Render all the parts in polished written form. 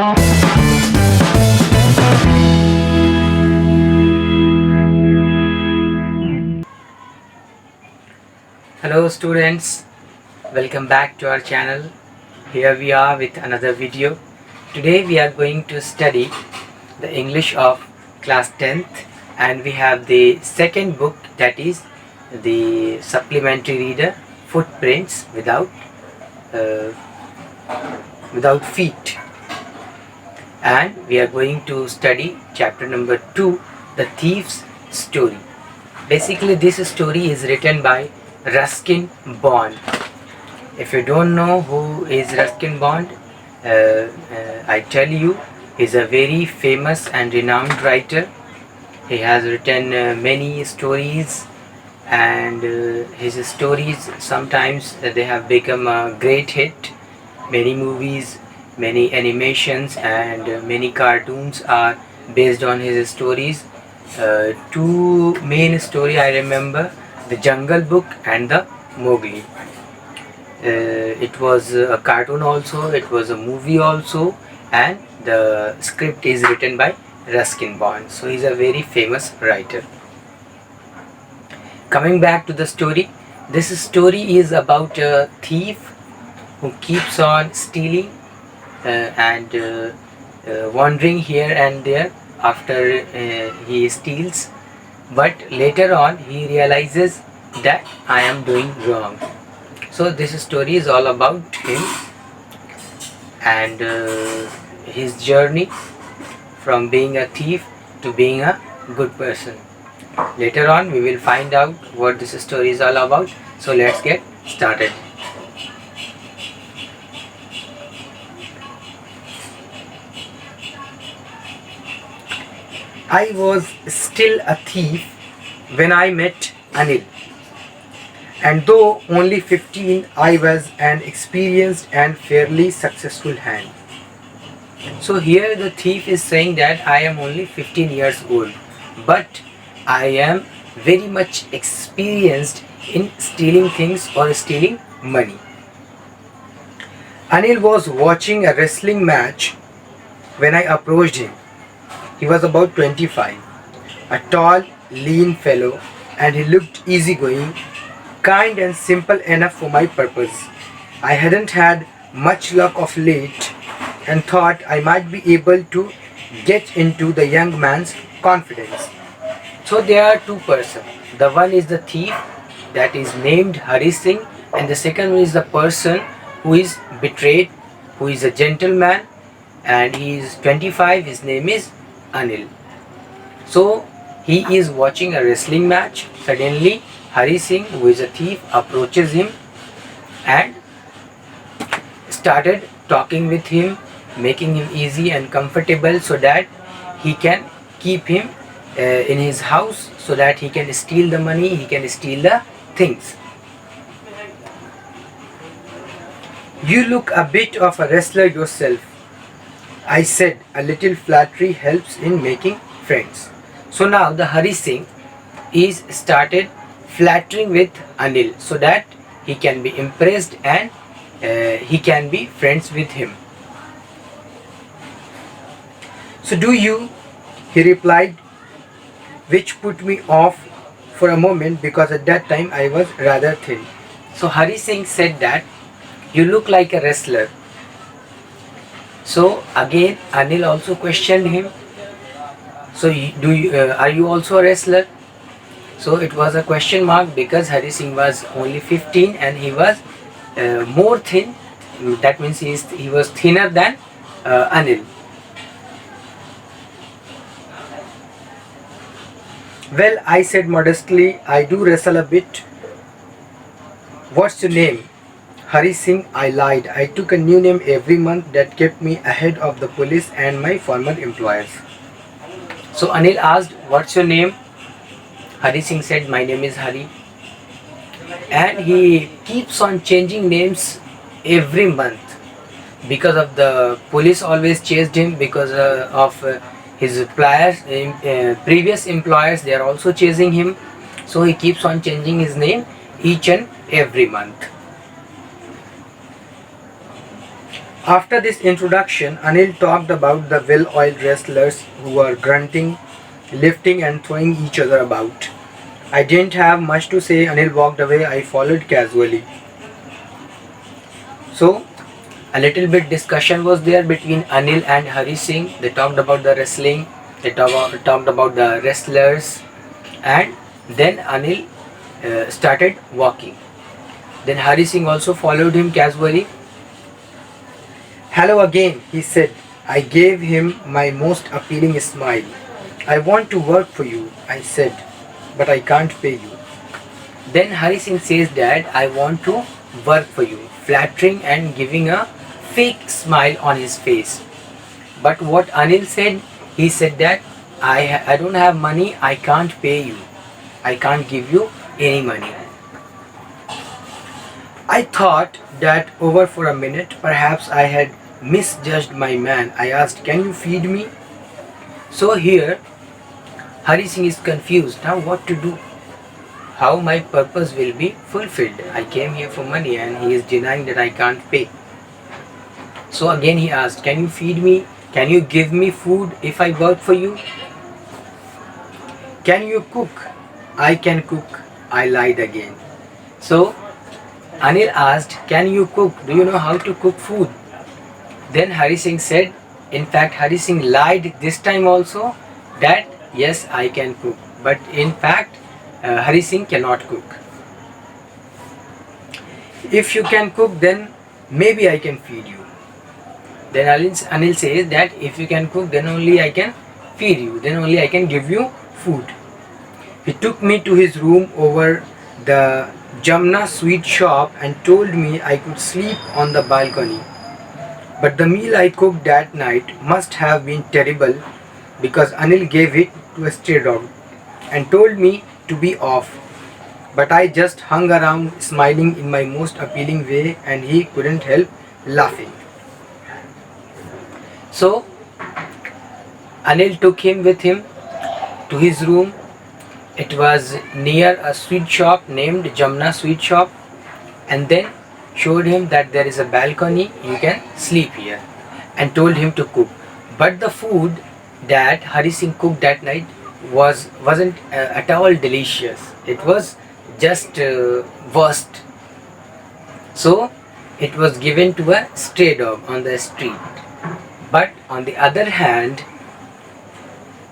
Hello students, welcome back to our channel. Here we are with another video. Today we are going to study the English of class 10th, and we have the second book, that is the supplementary reader, Footprints uh, without feet, and we are going to study chapter number 2, The Thief's Story. Basically this story is written by Ruskin Bond. If you don't know who is Ruskin Bond, I tell you, he's a very famous and renowned writer. He has written many stories, and his stories sometimes they have become a great hit. Many movies, many animations, and many cartoons are based on his stories. Two main story I remember: The Jungle Book and the Mowgli. It was a cartoon also, it was a movie also, and the script is written by Ruskin Bond. So he's a very famous writer. Coming back to the story, this story is about a thief who keeps on stealing and wandering here and there after he steals, but later on he realizes that I am doing wrong. So this story is all about him and his journey from being a thief to being a good person. Later on we will find out what this story is all about. So let's get started. I was still a thief when I met Anil, and though only 15, I was an experienced and fairly successful hand. So here the thief is saying that I am only 15 years old, but I am very much experienced in stealing things or stealing money. Anil was watching a wrestling match when I approached him. He was about 25, a tall, lean fellow, and he looked easygoing, kind and simple enough for my purpose. I hadn't had much luck of late and thought I might be able to get into the young man's confidence. So there are two persons. The one is the thief, that is named Hari Singh, and the second one is the person who is betrayed, who is a gentleman, and he is 25. His name is Anil. So he is watching a wrestling match. Suddenly Hari Singh, who is a thief, approaches him and started talking with him, making him easy and comfortable so that he can keep him in his house, so that he can steal the money, he can steal the things. You look a bit of a wrestler yourself, I said. A little flattery helps in making friends. So now the Hari Singh is started flattering with Anil so that he can be impressed and he can be friends with him. So do you? He replied, which put me off for a moment because at that time I was rather thin. So Hari Singh said that you look like a wrestler. So again Anil also questioned him. So are you also a wrestler? So it was a question mark because Hari Singh was only 15 and he was more thin. That means he was thinner than Anil. Well, I said modestly, I do wrestle a bit. What's your name? Hari Singh, I lied. I took a new name every month that kept me ahead of the police and my former employers. So Anil asked, what's your name? Hari Singh said, my name is Hari. And he keeps on changing names every month because of the police always chased him, because of his previous employers, they are also chasing him. So he keeps on changing his name each and every month. After this introduction, Anil talked about the well-oiled wrestlers who were grunting, lifting and throwing each other about. I didn't have much to say. Anil walked away. I followed casually. So, a little bit discussion was there between Anil and Hari Singh. They talked about the wrestling. They talked about the wrestlers, and then Anil started walking. Then Hari Singh also followed him casually. Hello again, he said. I gave him my most appealing smile. I want to work for you, I said, but I can't pay you. Then Hari Singh says that I want to work for you, flattering and giving a fake smile on his face. But what Anil said, he said that I don't have money, I can't pay you. I can't give you any money. I thought that over for a minute. Perhaps I had misjudged my man. I asked, can you feed me? So here, Hari Singh is confused. Now what to do? How my purpose will be fulfilled? I came here for money and he is denying that I can't pay. So again he asked, can you feed me? Can you give me food if I work for you? Can you cook? I can cook. I lied again. So Anil asked, can you cook? Do you know how to cook food? Then Hari Singh said, in fact Hari Singh lied this time also, that yes, I can cook. But in fact Hari Singh cannot cook. If you can cook, then maybe I can feed you. Then Anil says that if you can cook, then only I can feed you. Then only I can give you food. He took me to his room over the Jamna sweet shop and told me I could sleep on the balcony. But the meal I cooked that night must have been terrible, because Anil gave it to a stray dog and told me to be off. But I just hung around smiling in my most appealing way, and he couldn't help laughing. So Anil took him with him to his room. It was near a sweet shop named Jamna Sweet Shop, and then showed him that there is a balcony, you can sleep here, and told him to cook. But the food that Hari Singh cooked that night wasn't at all delicious. It was just worst. So it was given to a stray dog on the street. But on the other hand,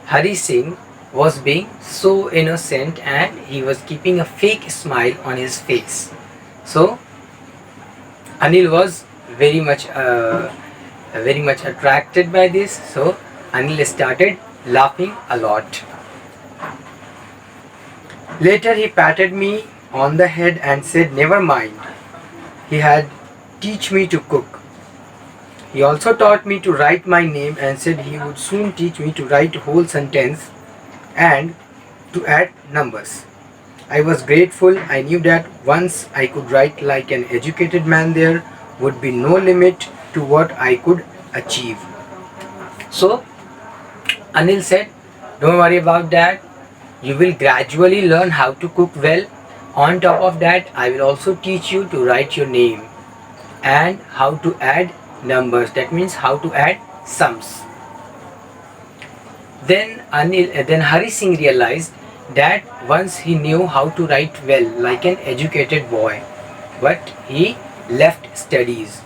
Hari Singh was being so innocent and he was keeping a fake smile on his face. So Anil was very much attracted by this. So Anil started laughing a lot. Later he patted me on the head and said, never mind. He had teach me to cook. He also taught me to write my name and said he would soon teach me to write whole sentence and to add numbers. I was grateful. I knew that once I could write like an educated man, there would be no limit to what I could achieve. So Anil said, don't worry about that. You will gradually learn how to cook well. On top of that, I will also teach you to write your name and how to add numbers. That means how to add sums. Then Hari Singh realized that once he knew how to write well like an educated boy, but he left studies,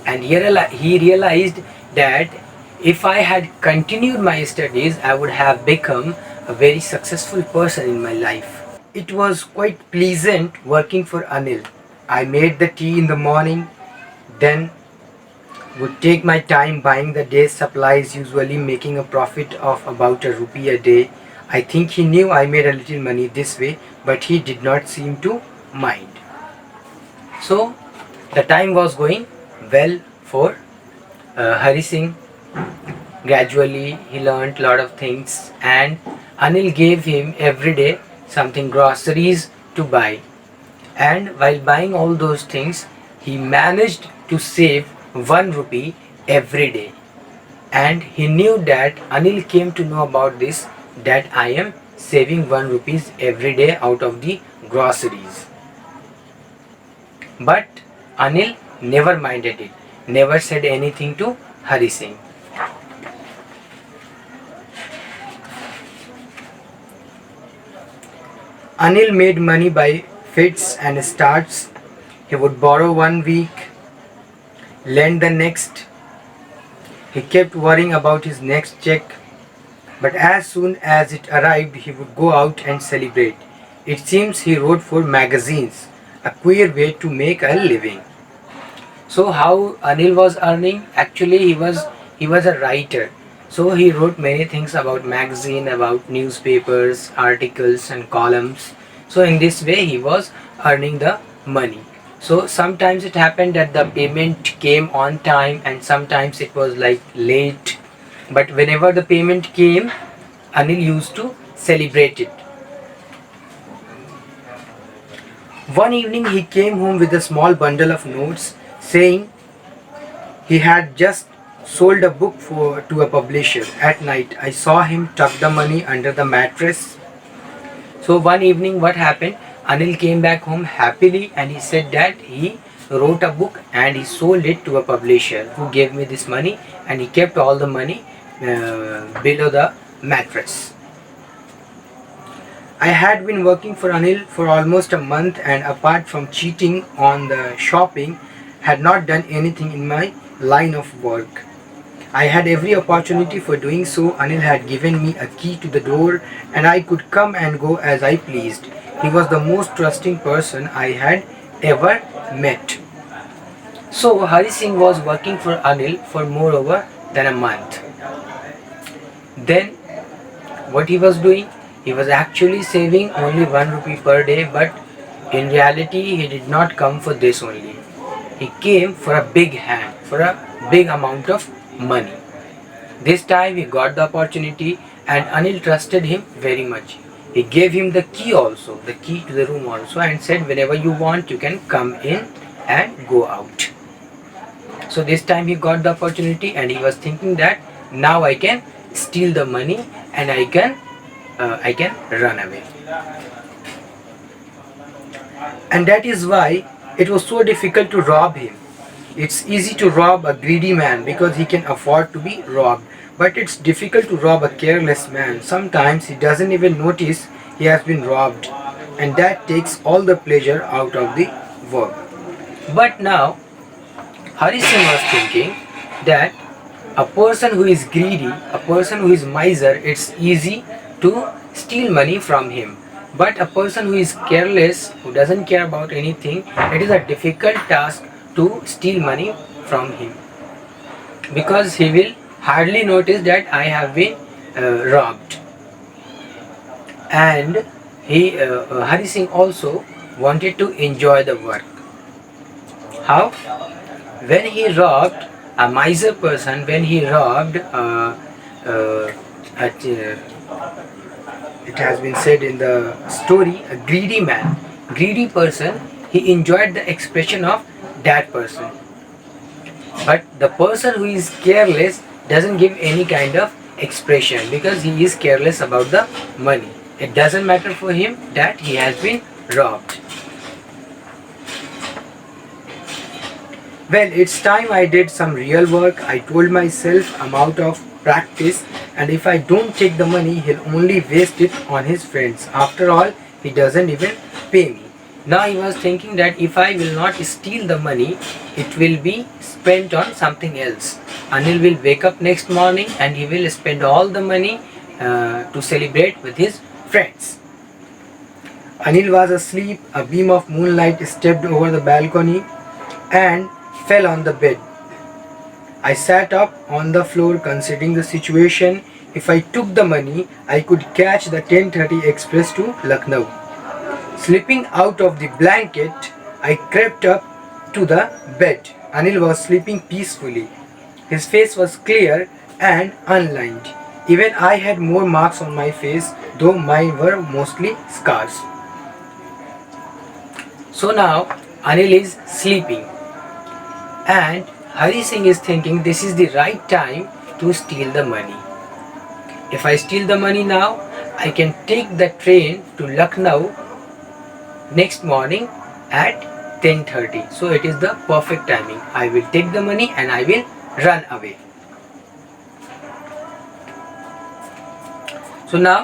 and he realized that if I had continued my studies, I would have become a very successful person in my life. It was quite pleasant working for Anil. I made the tea in the morning, then would take my time buying the day's supplies, usually making a profit of about ₹1 a day. I think he knew I made a little money this way, but he did not seem to mind. So the time was going well for Hari Singh. Gradually he learned a lot of things, and Anil gave him every day something groceries to buy. And while buying all those things, he managed to save ₹1 every day. And he knew that Anil came to know about this, that I am saving ₹1 every day out of the groceries. But Anil never minded it. never said anything to Hari Singh. Anil made money by fits and starts. He would borrow 1 week, lend the next. He kept worrying about his next check, but as soon as it arrived, he would go out and celebrate. It seems he wrote for magazines, a queer way to make a living. So how Anil was earning? Actually, he was a writer. So he wrote many things about magazine, about newspapers, articles and columns. So in this way he was earning the money. So sometimes it happened that the payment came on time and sometimes it was like late. But whenever the payment came, Anil used to celebrate it. One evening he came home with a small bundle of notes saying he had just sold a book to a publisher. At night I saw him tuck the money under the mattress. So one evening what happened, Anil came back home happily and he said that he wrote a book and he sold it to a publisher who gave me this money, and he kept all the money below the mattress. I had been working for Anil for almost a month, and apart from cheating on the shopping, had not done anything in my line of work. I had every opportunity for doing so. Anil had given me a key to the door and I could come and go as I pleased. He was the most trusting person I had ever met. So Hari Singh was working for Anil for more over than a month. Then what he was doing? He was actually saving only 1 rupee per day, but in reality he did not come for this only. He came for a big hand, for a big amount of money. This time he got the opportunity and Anil trusted him very much. He gave him the key also, the key to the room also, and said whenever you want you can come in and go out. So this time he got the opportunity and he was thinking that now I can steal the money and I can run away. And that is why it was so difficult to rob him. It's easy to rob a greedy man because he can afford to be robbed. But it's difficult to rob a careless man. Sometimes he doesn't even notice he has been robbed. And that takes all the pleasure out of the work. But now, Hari Singh was thinking that a person who is greedy, a person who is miser, it's easy to steal money from him. But a person who is careless, who doesn't care about anything, it is a difficult task to steal money from him, because he will hardly notice that I have been robbed. And Hari Singh also wanted to enjoy the work. How? When he robbed a miser person, when he robbed it has been said in the story, a greedy man, greedy person, he enjoyed the expression of that person. But the person who is careless doesn't give any kind of expression because he is careless about the money. It doesn't matter for him that he has been robbed. Well, it's time I did some real work. I told myself I'm out of practice, and if I don't take the money, he'll only waste it on his friends. After all, he doesn't even pay me. Now he was thinking that if I will not steal the money, it will be spent on something else. Anil will wake up next morning and he will spend all the money to celebrate with his friends. Anil was asleep. A beam of moonlight stepped over the balcony and fell on the bed. I sat up on the floor considering the situation. If I took the money, I could catch the 10:30 express to Lucknow. Slipping out of the blanket, I crept up to the bed. Anil was sleeping peacefully. His face was clear and unlined. Even I had more marks on my face, though mine were mostly scars. So now Anil is sleeping and Hari Singh is thinking this is the right time to steal the money. If I steal the money now, I can take the train to Lucknow next morning at 10:30. So it is the perfect timing. I will take the money and I will run away. So now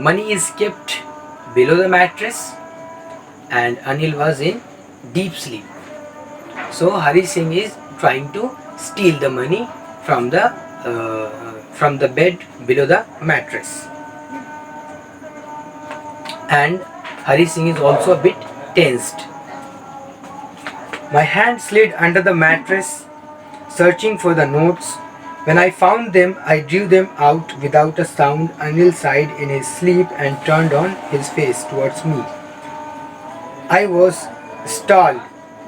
money is kept below the mattress and Anil was in deep sleep. So Hari Singh is trying to steal the money from the bed below the mattress. And Hari Singh is also a bit tensed. My hand slid under the mattress, searching for the notes. When I found them, I drew them out without a sound. Anil sighed in his sleep and turned on his face towards me. I was stalled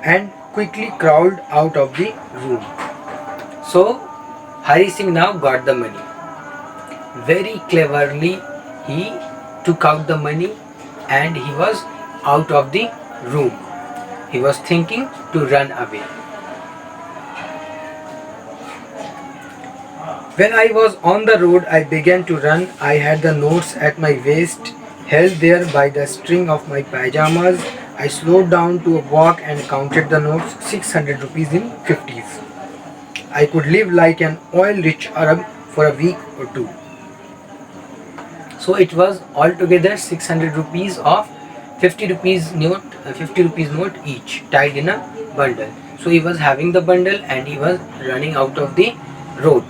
and quickly crawled out of the room. So Hari Singh now got the money. Very cleverly he took out the money and he was out of the room. He was thinking to run away. When I was on the road, I began to run. I had the notes at my waist, held there by the string of my pajamas. I slowed down to a walk and counted the notes, 600 rupees in 50s. I could live like an oil-rich Arab for a week or two. So it was altogether 600 rupees of 50 rupees note each, tied in a bundle. So he was having the bundle and he was running out of the road.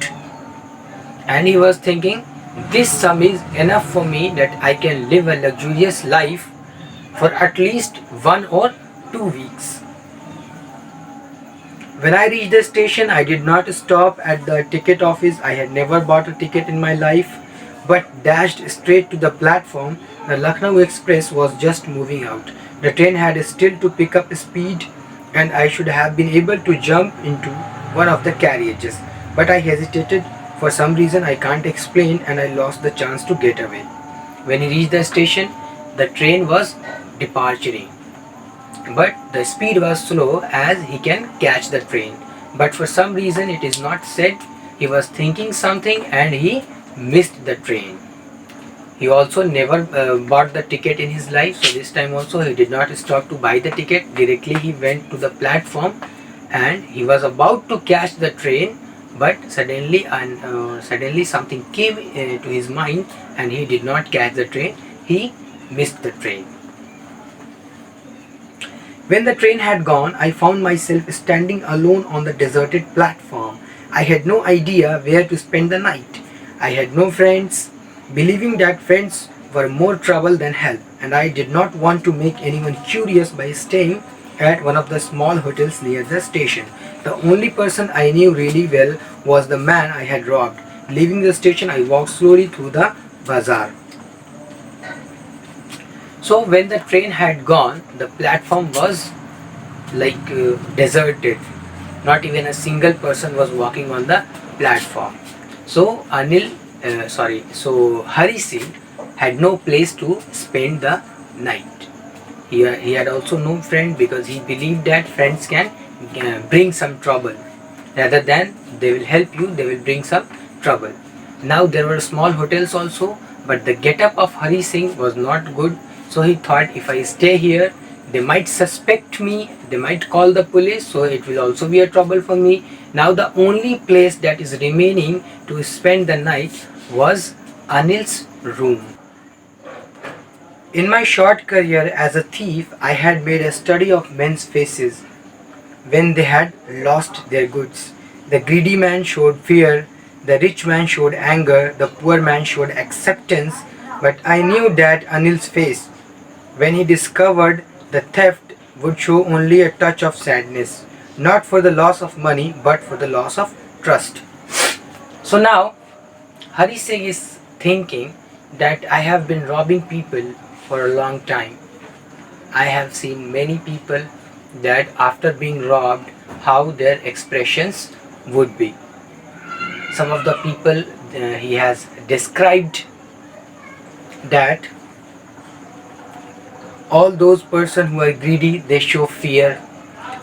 And he was thinking, this sum is enough for me that I can live a luxurious life for at least 1 or 2 weeks. When I reached the station, I did not stop at the ticket office. I had never bought a ticket in my life, but dashed straight to the platform. The Lucknow Express was just moving out. The train had still to pick up speed and I should have been able to jump into one of the carriages. But I hesitated. For some reason I can't explain, and I lost the chance to get away. When he reached the station, the train was departing. But the speed was slow as he can catch the train. But for some reason it is not said. He was thinking something and he missed the train. He also never bought the ticket in his life, so this time also he did not stop to buy the ticket. Directly he went to the platform and he was about to catch the train, but suddenly something came to his mind and he did not catch the train. He missed the train. When the train had gone, I found myself standing alone on the deserted platform. I had no idea where to spend the night. I had no friends, believing that friends were more trouble than help, and I did not want to make anyone curious by staying at one of the small hotels near the station. The only person I knew really well was the man I had robbed. Leaving the station, I walked slowly through the bazaar. So when the train had gone, the platform was like deserted. Not even a single person was walking on the platform. So Hari Singh had no place to spend the night. He had also no friend, because he believed that friends can bring some trouble. Rather than they will help you, they will bring some trouble. Now there were small hotels also, but the get-up of Hari Singh was not good. So he thought, if I stay here, they might suspect me, they might call the police, so it will also be a trouble for me. Now the only place that is remaining to spend the night was Anil's room. In my short career as a thief, I had made a study of men's faces when they had lost their goods. The greedy man showed fear, the rich man showed anger, the poor man showed acceptance, but I knew that Anil's face, when he discovered the theft, would show only a touch of sadness, not for the loss of money, but for the loss of trust. So now, Hari Singh is thinking that I have been robbing people for a long time. I have seen many people that after being robbed, how their expressions would be. Some of the people he has described that all those persons who are greedy, they show fear.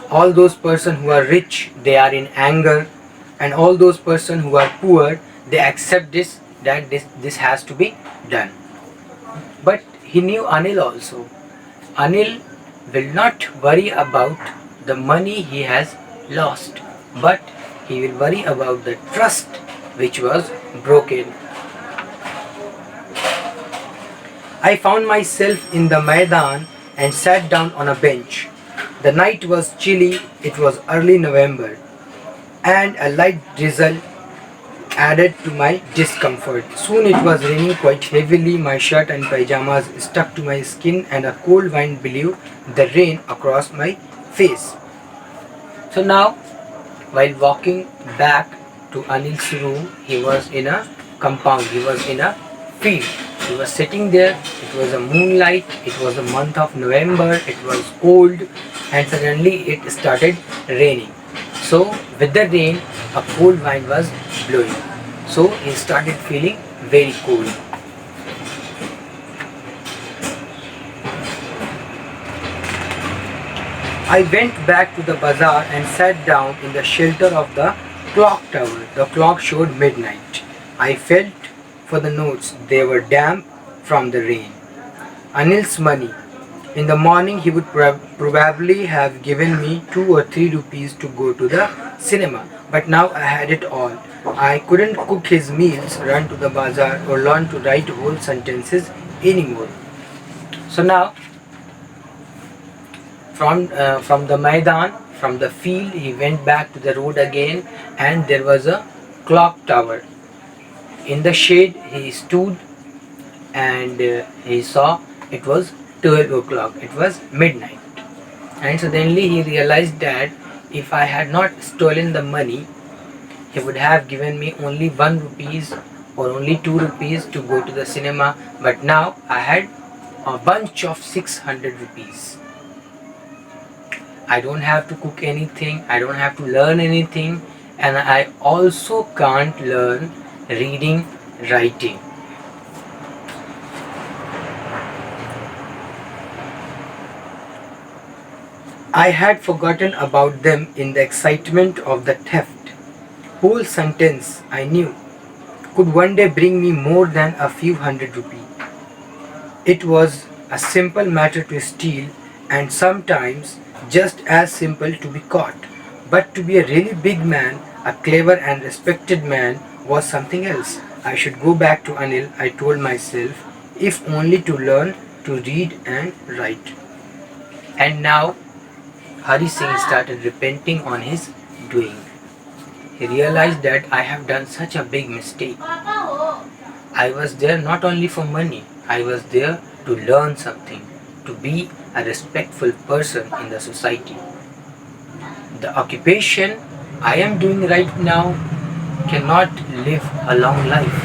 All those persons who are rich, they are in anger. And all those persons who are poor, they accept this has to be done. But he knew Anil also. Anil will not worry about the money he has lost, but he will worry about the trust which was broken. I found myself in the Maidan and sat down on a bench. The night was chilly, it was early November, and a light drizzle added to my discomfort. Soon it was raining quite heavily, my shirt and pajamas stuck to my skin, and a cold wind blew the rain across my face. So now, while walking back to Anil's room, he was in a compound, he was in a field. He was sitting there, it was a moonlight, it was the month of November, it was cold, and suddenly it started raining. So with the rain, a cold wind was blowing. So he started feeling very cold. I went back to the bazaar and sat down in the shelter of the clock tower. The clock showed midnight. I felt for the notes. They were damp from the rain. Anil's money. In the morning he would probably have given me 2 or 3 rupees to go to the cinema. But now I had it all. I couldn't cook his meals, run to the bazaar, or learn to write whole sentences anymore. So now, from the Maidan, from the field, he went back to the road again, and there was a clock tower. In the shade he stood, and he saw it was 12 o'clock, it was midnight. And suddenly he realized that if I had not stolen the money, he would have given me only 1 rupees or only 2 rupees to go to the cinema, but now I had a bunch of 600 rupees. I don't have to cook anything, I don't have to learn anything, and I also can't learn reading, writing. I had forgotten about them in the excitement of the theft. Whole sentence, I knew, could one day bring me more than a few hundred rupees. It was a simple matter to steal, and sometimes just as simple to be caught. But to be a really big man, a clever and respected man, was something else. I should go back to Anil, I told myself, if only to learn to read and write. And now Hari Singh started repenting on his doing. He realized that I have done such a big mistake. I was there not only for money, I was there to learn something, to be a respectful person in the society. The occupation I am doing right now cannot live a long life.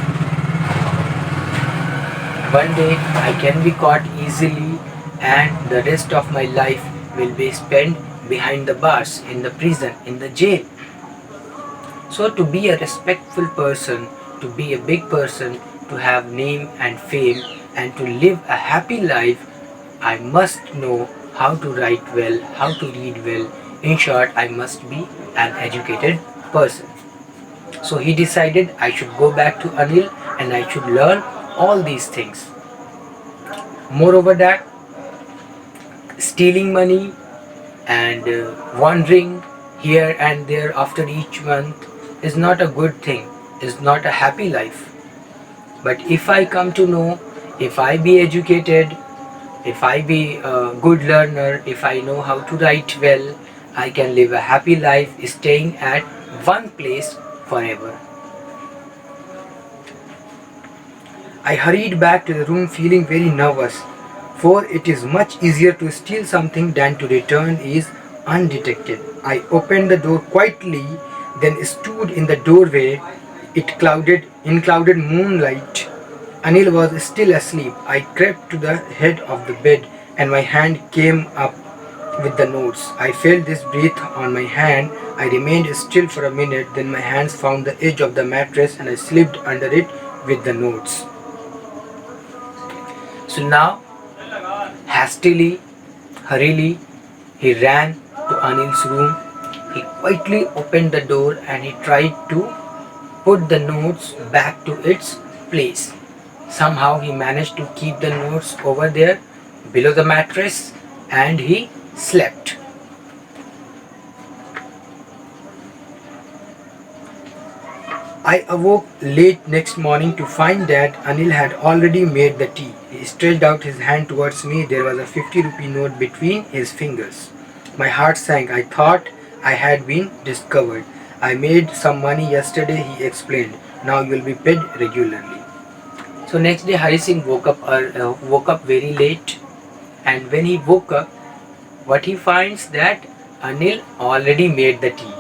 One day I can be caught easily, and the rest of my life will be spent behind the bars, in the prison, in the jail. So to be a respectful person, to be a big person, to have name and fame, and to live a happy life, I must know how to write well, how to read well. In short, I must be an educated person. So he decided I should go back to Anil and I should learn all these things. Moreover that, stealing money and wandering here and there after each month is not a good thing, is not a happy life. But if I come to know, if I be educated, if I be a good learner, if I know how to write well, I can live a happy life staying at one place forever. I hurried back to the room feeling very nervous, for it is much easier to steal something than to return is undetected. I opened the door quietly, then stood in the doorway. In clouded moonlight, Anil was still asleep. I crept to the head of the bed and my hand came up with the notes. I felt this breath on my hand. I remained still for a minute, then my hands found the edge of the mattress and I slipped under it with the notes. So now, hastily, hurriedly, he ran to Anil's room. He quietly opened the door and he tried to put the notes back to its place. Somehow he managed to keep the notes over there below the mattress, and he slept. I awoke late next morning to find that Anil had already made the tea. He stretched out his hand towards me. There was a 50 rupee note between his fingers. My heart sank. I thought I had been discovered. I made some money yesterday, he explained. Now you will be paid regularly. So next day Hari Singh woke up very late, and when he woke up, what he finds that Anil already made the tea,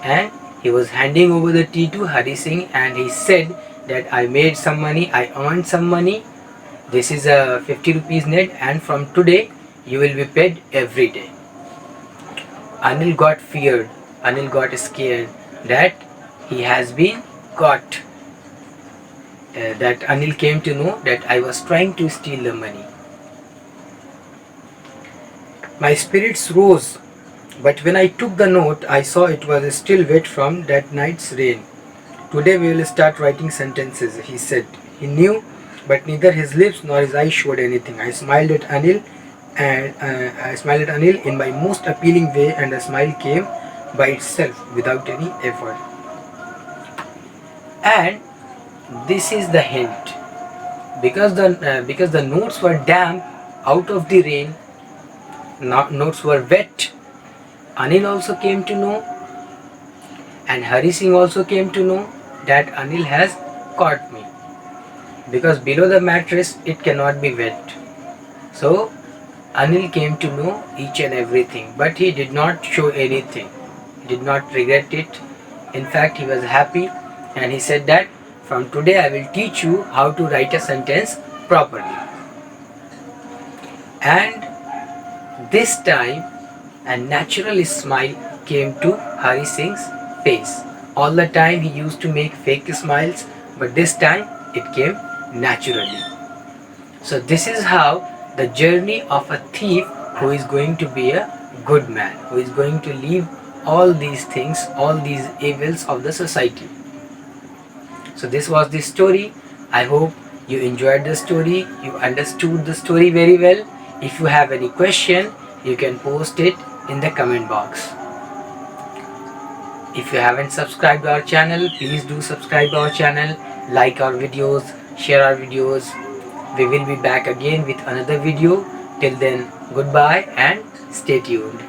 and he was handing over the tea to Hari Singh, and he said that I made some money, I earned some money. This is a 50 rupees net, and from today you will be paid every day. Anil got feared. Anil got scared that he has been caught. That Anil came to know that I was trying to steal the money. My spirits rose, but when I took the note, I saw it was still wet from that night's rain. Today we will start writing sentences, he said. He knew, but neither his lips nor his eyes showed anything. I smiled at Anil in my most appealing way, and the smile came by itself without any effort. And this is the hint. Because the notes were damp out of the rain, notes were wet, Anil also came to know, and Hari Singh also came to know that Anil has caught me. Because below the mattress it cannot be wet. So Anil came to know each and everything, but he did not show anything. He did not regret it. In fact, he was happy, and he said that from today I will teach you how to write a sentence properly. And this time a natural smile came to Hari Singh's face. All the time he used to make fake smiles, but this time it came naturally. So this is how the journey of a thief who is going to be a good man, who is going to leave all these things, all these evils of the society. So this was the story. I hope you enjoyed the story, you understood the story very well. If you have any question, you can post it in the comment box. If you haven't subscribed to our channel, please do subscribe to our channel, like our videos, share our videos. We will be back again with another video. Till then, goodbye and stay tuned.